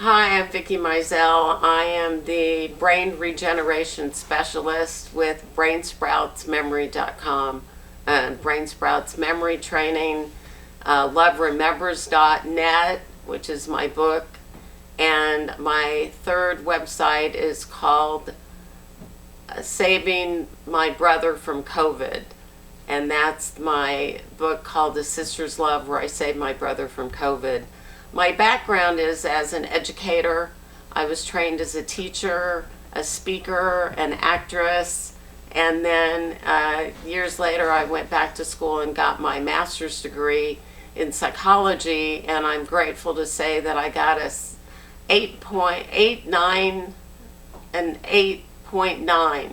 Hi, I'm Vicki Mizell. I am the brain regeneration specialist with BrainSproutsMemory.com and BrainSprouts Memory Training, LoveRemembers.net, which is my book, and my third website is called Saving My Brother from COVID, and that's my book called The Sister's Love, where I saved my brother from COVID. My background is as an educator. I was trained as a teacher, a speaker, an actress, and then years later I went back to school and got my master's degree in psychology, and I'm grateful to say that I got a 8.89 and 8.9.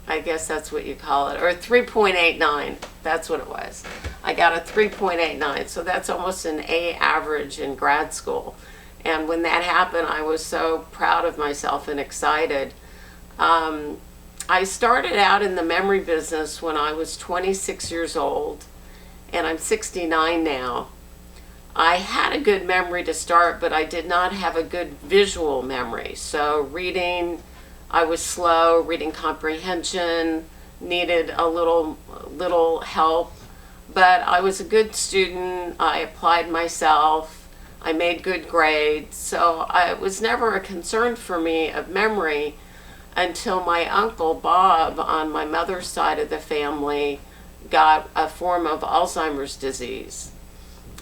I guess that's what you call it, or 3.89. That's what it was. I got a 3.89, so that's almost an A average in grad school. And when that happened, I was so proud of myself and excited. I started out in the memory business when I was 26 years old, and I'm 69 now. I had a good memory to start, but I did not have a good visual memory. So reading, I was slow. Reading comprehension needed a little help, but I was a good student. I applied myself. I made good grades, so it was never a concern for me of memory until my uncle Bob on my mother's side of the family got a form of Alzheimer's disease,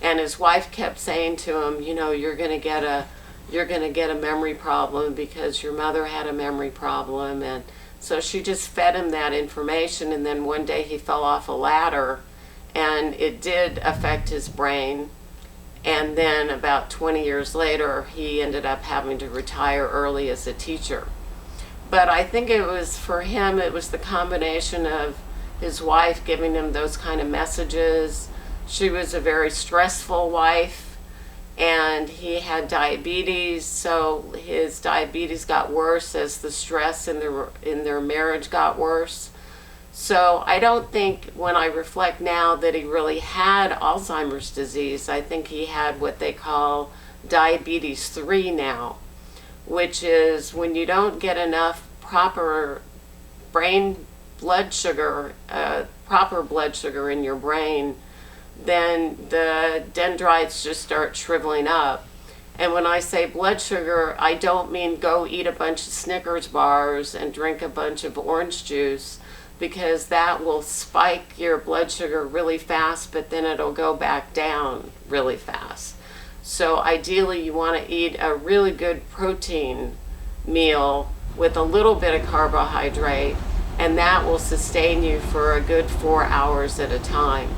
and his wife kept saying to him, you know, you're going to get a memory problem because your mother had a memory problem. And so she just fed him that information, and then one day he fell off a ladder and it did affect his brain. And then about 20 years later he ended up having to retire early as a teacher. But I think it was, for him, it was the combination of his wife giving him those kind of messages. She was a very stressful wife, and he had diabetes, so his diabetes got worse as the stress in their marriage got worse. So I don't think, when I reflect now, that he really had Alzheimer's disease. I think he had what they call diabetes 3 now, which is when you don't get enough proper blood sugar in your brain, then the dendrites just start shriveling up. And when I say blood sugar, I don't mean go eat a bunch of Snickers bars and drink a bunch of orange juice, because that will spike your blood sugar really fast, but then it'll go back down really fast. So ideally you want to eat a really good protein meal with a little bit of carbohydrate, and that will sustain you for a good 4 hours at a time.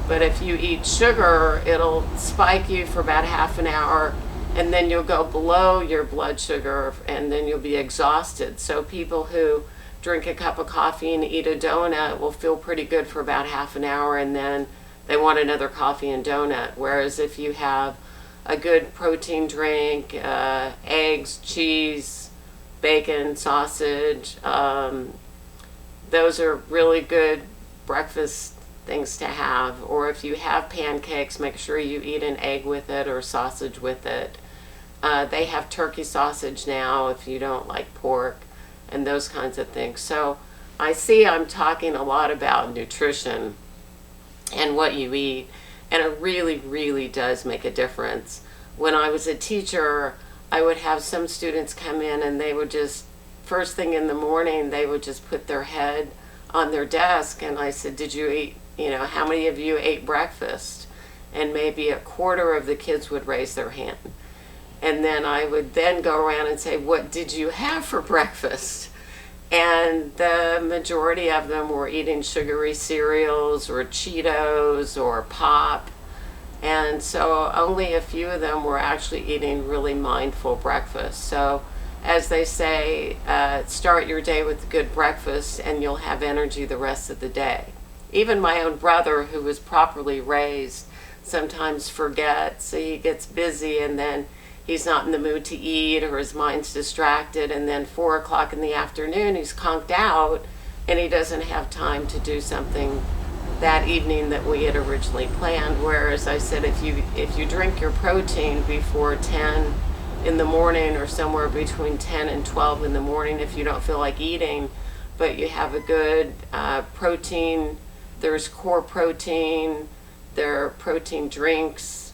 But if you eat sugar, it'll spike you for about half an hour, and then you'll go below your blood sugar, and then you'll be exhausted. So people who drink a cup of coffee and eat a donut will feel pretty good for about half an hour, and then they want another coffee and donut. Whereas if you have a good protein drink, eggs, cheese, bacon, sausage, those are really good breakfast things to have. Or if you have pancakes, make sure you eat an egg with it or sausage with it. They have turkey sausage now if you don't like pork, and those kinds of things. So I see I'm talking a lot about nutrition and what you eat, and it really, really does make a difference. When I was a teacher, I would have some students come in, and they would just, first thing in the morning, they would just put their head on their desk, and I said, did you eat, how many of you ate breakfast? And maybe a quarter of the kids would raise their hand. And then I would then go around and say, what did you have for breakfast? And the majority of them were eating sugary cereals or Cheetos or pop. And so only a few of them were actually eating really mindful breakfast. So as they say, start your day with a good breakfast and you'll have energy the rest of the day. Even my own brother, who was properly raised, sometimes forgets. He gets busy, and then he's not in the mood to eat, or his mind's distracted, and then 4 o'clock in the afternoon he's conked out and he doesn't have time to do something that evening that we had originally planned. Whereas I said, if you drink your protein before 10 in the morning, or somewhere between 10 and 12 in the morning if you don't feel like eating, but you have a good protein. There's core protein, there are protein drinks,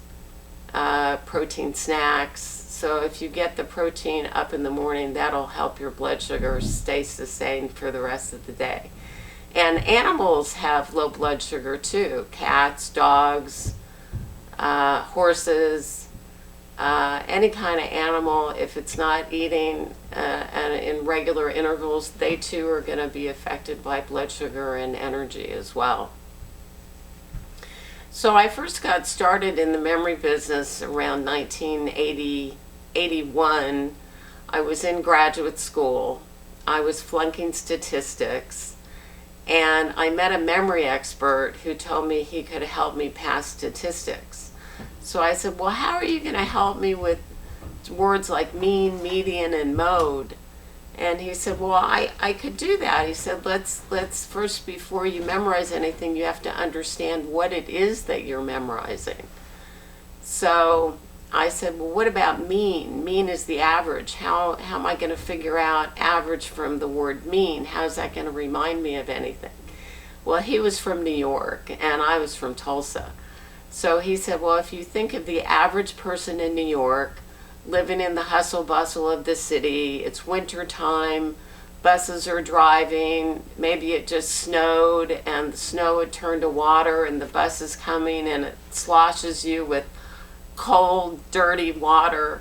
protein snacks. So if you get the protein up in the morning, that'll help your blood sugar stay sustained for the rest of the day. And animals have low blood sugar too. Cats, dogs, horses, any kind of animal, if it's not eating and in regular intervals, they too are going to be affected by blood sugar and energy as well. So I first got started in the memory business around 1981. I was in graduate school. I was flunking statistics. And I met a memory expert who told me he could help me pass statistics. So I said, well, how are you going to help me with words like mean, median, and mode? And he said, well, I could do that. He said, let's first, before you memorize anything, you have to understand what it is that you're memorizing. So I said, well, what about mean? Mean is the average. How am I going to figure out average from the word mean? How's that going to remind me of anything? Well, he was from New York and I was from Tulsa. So he said, well, if you think of the average person in New York, living in the hustle bustle of the city, it's winter time, buses are driving, maybe it just snowed and the snow had turned to water and the bus is coming and it sloshes you with cold, dirty water.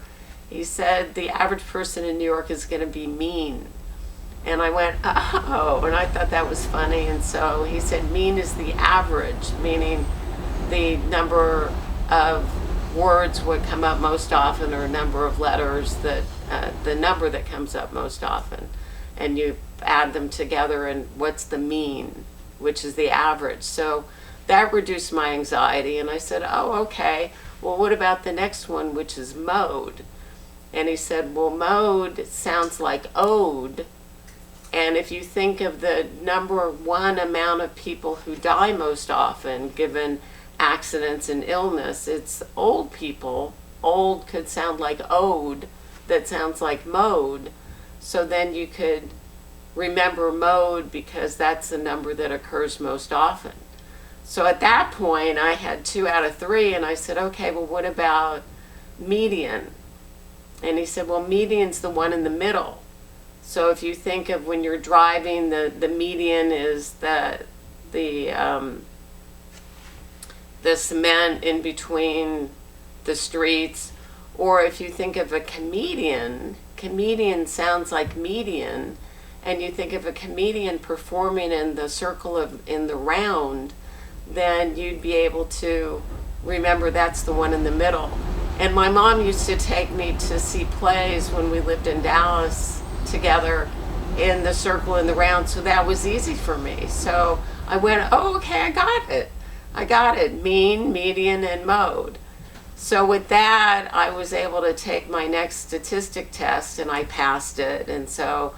He said the average person in New York is going to be mean. And I went, oh, and I thought that was funny. And so he said mean is the average, meaning the number of words would come up most often, or number of letters that the number that comes up most often, and you add them together and what's the mean, which is the average. So that reduced my anxiety, and I said, oh, okay, well, what about the next one, which is mode? And he said, well, mode sounds like ode, and if you think of the number one amount of people who die most often given accidents and illness, it's old people. Old could sound like ode, that sounds like mode. So then you could remember mode because that's the number that occurs most often. So at that point I had 2 out of 3 and I said, okay, well, what about median? And he said, well, median's the one in the middle. So if you think of when you're driving, the median is the cement in between the streets. Or if you think of a comedian, comedian sounds like median, and you think of a comedian performing in the circle in the round, then you'd be able to remember that's the one in the middle. And my mom used to take me to see plays when we lived in Dallas together in the circle in the round, so that was easy for me. So I went, oh, okay, I got it, mean, median, and mode. So with that, I was able to take my next statistic test and I passed it, and so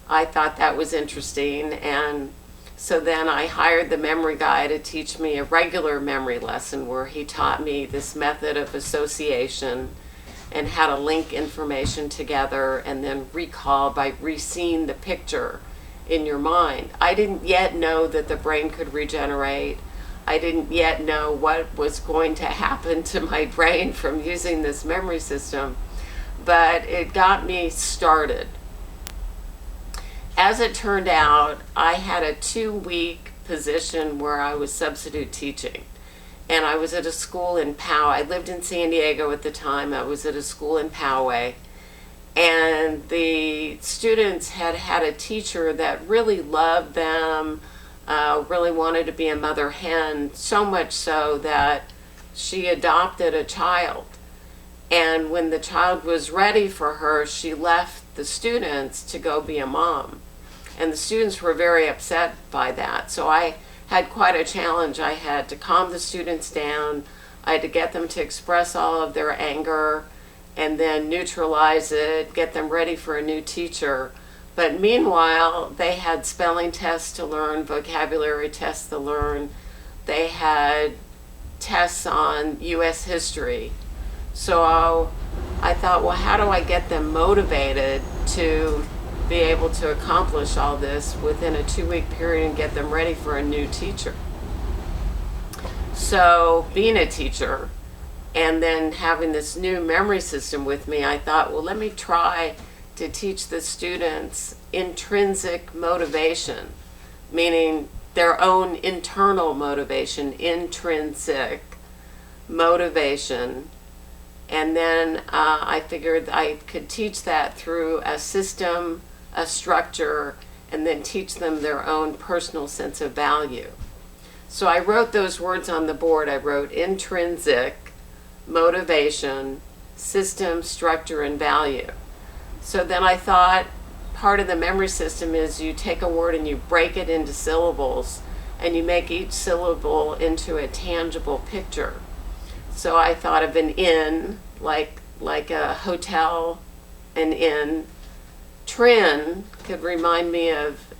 I thought that was interesting. And so then I hired the memory guy to teach me a regular memory lesson where he taught me this method of association and how to link information together and then recall by re-seeing the picture in your mind. I didn't yet know that the brain could regenerate. I didn't yet know what was going to happen to my brain from using this memory system, but it got me started. As it turned out, I had a 2-week position where I was substitute teaching. And I was at a school in Poway. I lived in San Diego at the time. I was at a school in Poway. And the students had had a teacher that really loved them, really wanted to be a mother hen, so much so that she adopted a child. And when the child was ready for her, she left the students to go be a mom. And the students were very upset by that. So I had quite a challenge. I had to calm the students down. I had to get them to express all of their anger and then neutralize it, get them ready for a new teacher. But meanwhile, they had spelling tests to learn, vocabulary tests to learn. They had tests on U.S. history. So I thought, well, how do I get them motivated to be able to accomplish all this within a 2-week period and get them ready for a new teacher? So being a teacher and then having this new memory system with me, I thought, well, let me try to teach the students intrinsic motivation, meaning their own internal motivation, intrinsic motivation. And then I figured I could teach that through a system, a structure, and then teach them their own personal sense of value. So I wrote those words on the board. I wrote intrinsic motivation, system, structure, and value. So then I thought part of the memory system is you take a word and you break it into syllables, and you make each syllable into a tangible picture. So I thought of an inn, like a hotel, an inn. Trin could remind me of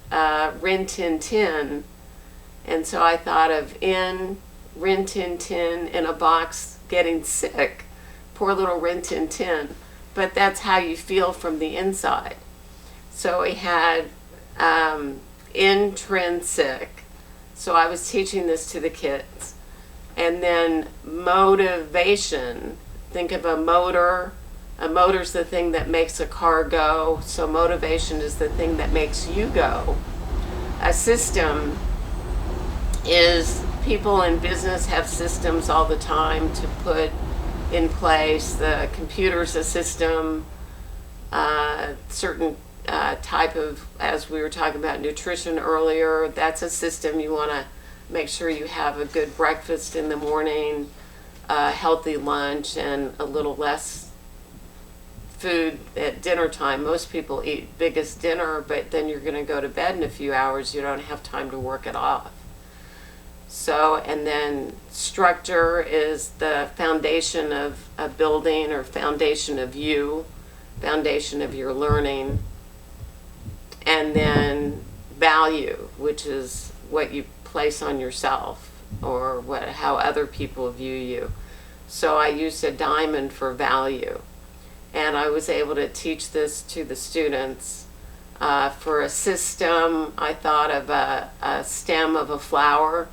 Rin Tin Tin. And so I thought of inn, Rin Tin Tin in a box getting sick. Poor little Rin Tin Tin. But that's how you feel from the inside. So we had intrinsic. So I was teaching this to the kids. And then motivation. Think of a motor. A motor's the thing that makes a car go. So motivation is the thing that makes you go. A system is, people in business have systems all the time to put in place. The computer's a system. Certain type of, as we were talking about nutrition earlier, that's a system. You want to make sure you have a good breakfast in the morning, a healthy lunch, and a little less food at dinner time. Most people eat biggest dinner, but then you're going to go to bed in a few hours. You don't have time to work it off. So, and then structure is the foundation of a building, or foundation of you, foundation of your learning. And then value, which is what you place on yourself, or how other people view you. So I used a diamond for value. And I was able to teach this to the students. For a system, I thought of a stem of a flower,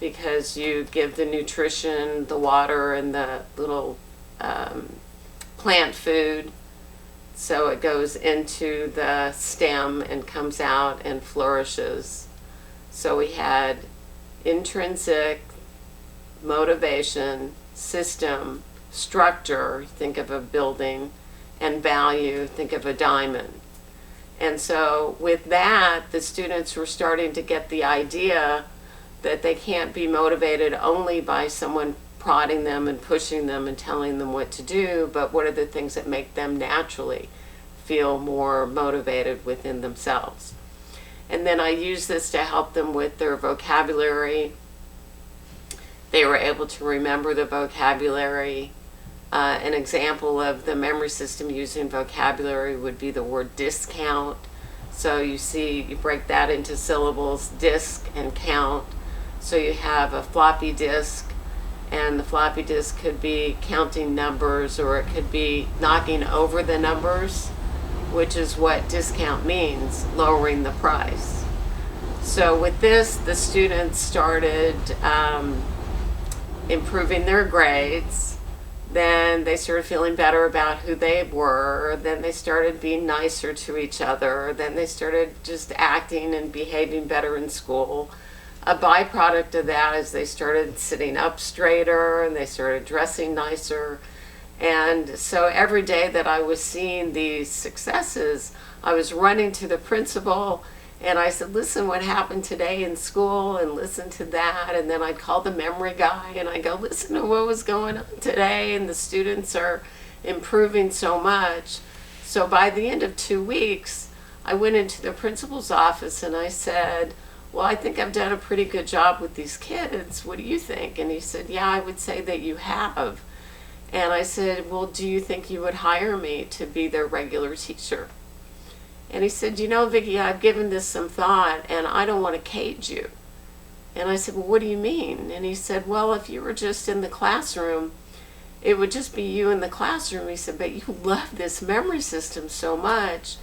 because you give the nutrition, the water, and the little plant food. So it goes into the stem and comes out and flourishes. So we had intrinsic motivation, system, structure, think of a building, and value, think of a diamond. And so with that, the students were starting to get the idea that they can't be motivated only by someone prodding them and pushing them and telling them what to do, but what are the things that make them naturally feel more motivated within themselves. And then I use this to help them with their vocabulary. They were able to remember the vocabulary. An example of the memory system using vocabulary would be the word discount. So you see, you break that into syllables, disc and count. So you have a floppy disk, and the floppy disk could be counting numbers, or it could be knocking over the numbers, which is what discount means, lowering the price. So with this, the students started improving their grades. Then they started feeling better about who they were. Then they started being nicer to each other. Then they started just acting and behaving better in school. A byproduct of that is they started sitting up straighter, and they started dressing nicer. And so every day that I was seeing these successes, I was running to the principal, and I said, listen, what happened today in school, and listen to that. And then I'd call the memory guy, and I go, listen to what was going on today, and the students are improving so much. So by the end of 2 weeks, I went into the principal's office, and I said, well, I think I've done a pretty good job with these kids. What do you think? And he said, yeah, I would say that you have. And I said, well, do you think you would hire me to be their regular teacher? And he said, you know, Vicki, I've given this some thought, and I don't want to cage you. And I said, well, what do you mean? And he said, well, if you were just in the classroom it would just be you in the classroom. He said, but you love this memory system so much.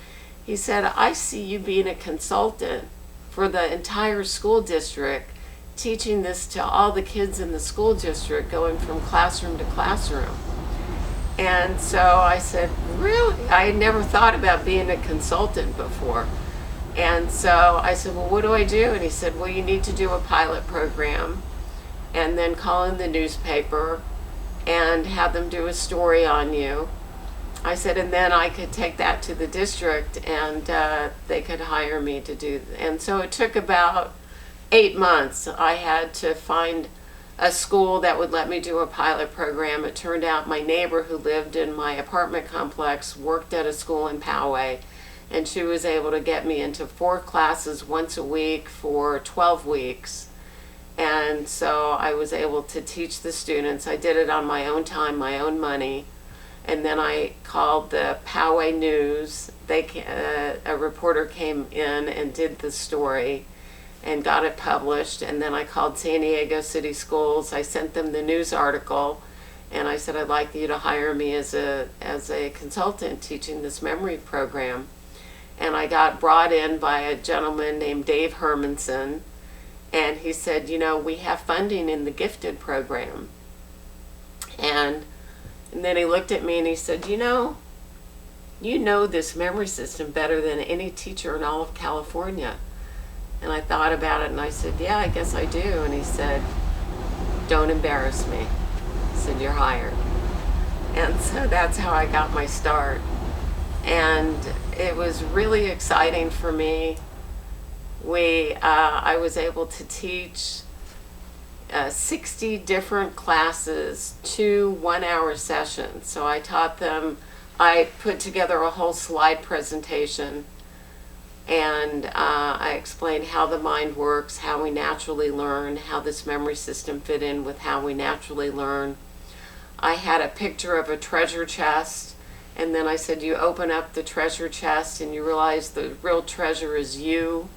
He said, I see you being a consultant for the entire school district, teaching this to all the kids in the school district, going from classroom to classroom. And so I said, really? I had never thought about being a consultant before. And so I said, well, what do I do? And he said, well, you need to do a pilot program and then call in the newspaper and have them do a story on you. I said, and then I could take that to the district and they could hire me to do. And so it took about 8 months. I had to find a school that would let me do a pilot program. It turned out my neighbor who lived in my apartment complex worked at a school in Poway, and she was able to get me into 4 classes once a week for 12 weeks. And so I was able to teach the students. I did it on my own time, my own money. And then I called the Poway News. A reporter came in and did the story and got it published. And then I called San Diego City Schools. I sent them the news article, and I said, I'd like you to hire me as a consultant teaching this memory program. And I got brought in by a gentleman named Dave Hermanson, and he said, you know, we have funding in the gifted program. And then he looked at me and he said, you know this memory system better than any teacher in all of California. And I thought about it and I said, yeah, I guess I do. And he said, don't embarrass me. He said, you're hired. And so that's how I got my start. And it was really exciting for me. I was able to teach 60 different classes, 2 one-hour sessions. So I taught them, I put together a whole slide presentation, and I explained how the mind works, how we naturally learn, how this memory system fit in with how we naturally learn. I had a picture of a treasure chest, and then I said, you open up the treasure chest and you realize the real treasure is you.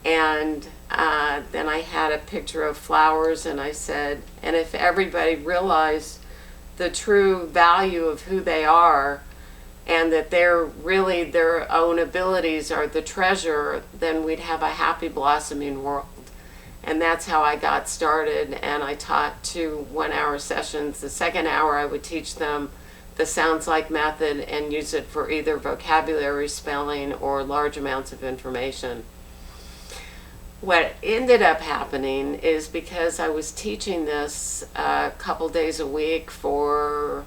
And then I had a picture of flowers, and I said, and if everybody realized the true value of who they are, and that they're really their own abilities are the treasure, then we'd have a happy, blossoming world. And that's how I got started, and I taught 2 one-hour sessions. The second hour I would teach them the sounds like method and use it for either vocabulary, spelling, or large amounts of information. What ended up happening is, because I was teaching this a couple days a week for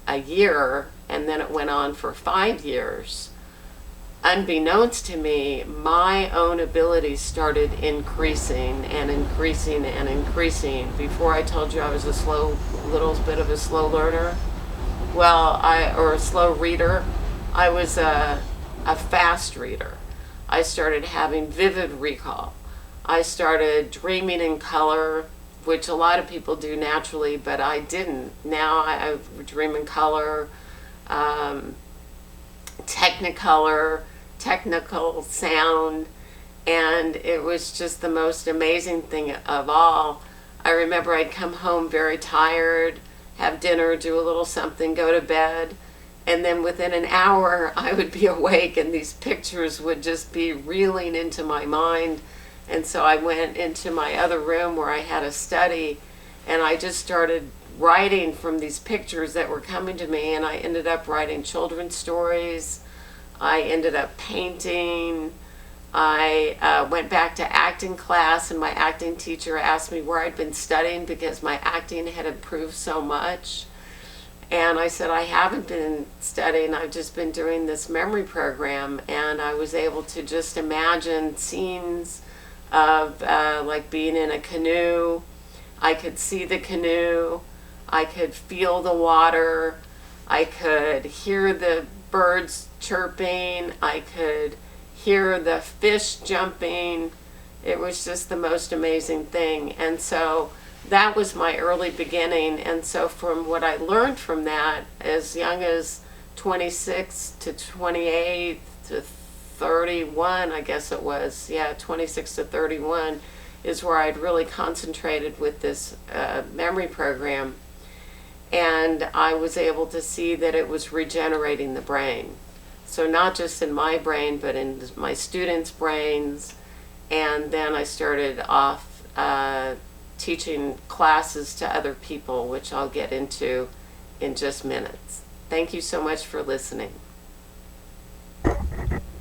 a year, and then it went on for 5 years, unbeknownst to me, my own abilities started increasing and increasing and increasing. Before, I told you I was a little bit of a slow learner. Or a slow reader. I was a fast reader. I started having vivid recall. I started dreaming in color, which a lot of people do naturally, but I didn't. Now I dream in color, technicolor, technical sound, and it was just the most amazing thing of all. I remember I'd come home very tired, have dinner, do a little something, go to bed, and then within an hour I would be awake and these pictures would just be reeling into my mind. And so I went into my other room where I had a study, and I just started writing from these pictures that were coming to me, and I ended up writing children's stories. I ended up painting. I went back to acting class, and my acting teacher asked me where I'd been studying because my acting had improved so much. And I said, I haven't been studying, I've just been doing this memory program. And I was able to just imagine scenes of like being in a canoe. I could see the canoe, I could feel the water, I could hear the birds chirping, I could hear the fish jumping. It was just the most amazing thing. And so that was my early beginning. And so from what I learned from that, as young as 26 to 28 to 31, I guess it was, 26 to 31 is where I'd really concentrated with this memory program. and I was able to see that it was regenerating the brain. So not just in my brain, but in my students' brains. And then I started off teaching classes to other people, which I'll get into in just minutes. Thank you so much for listening.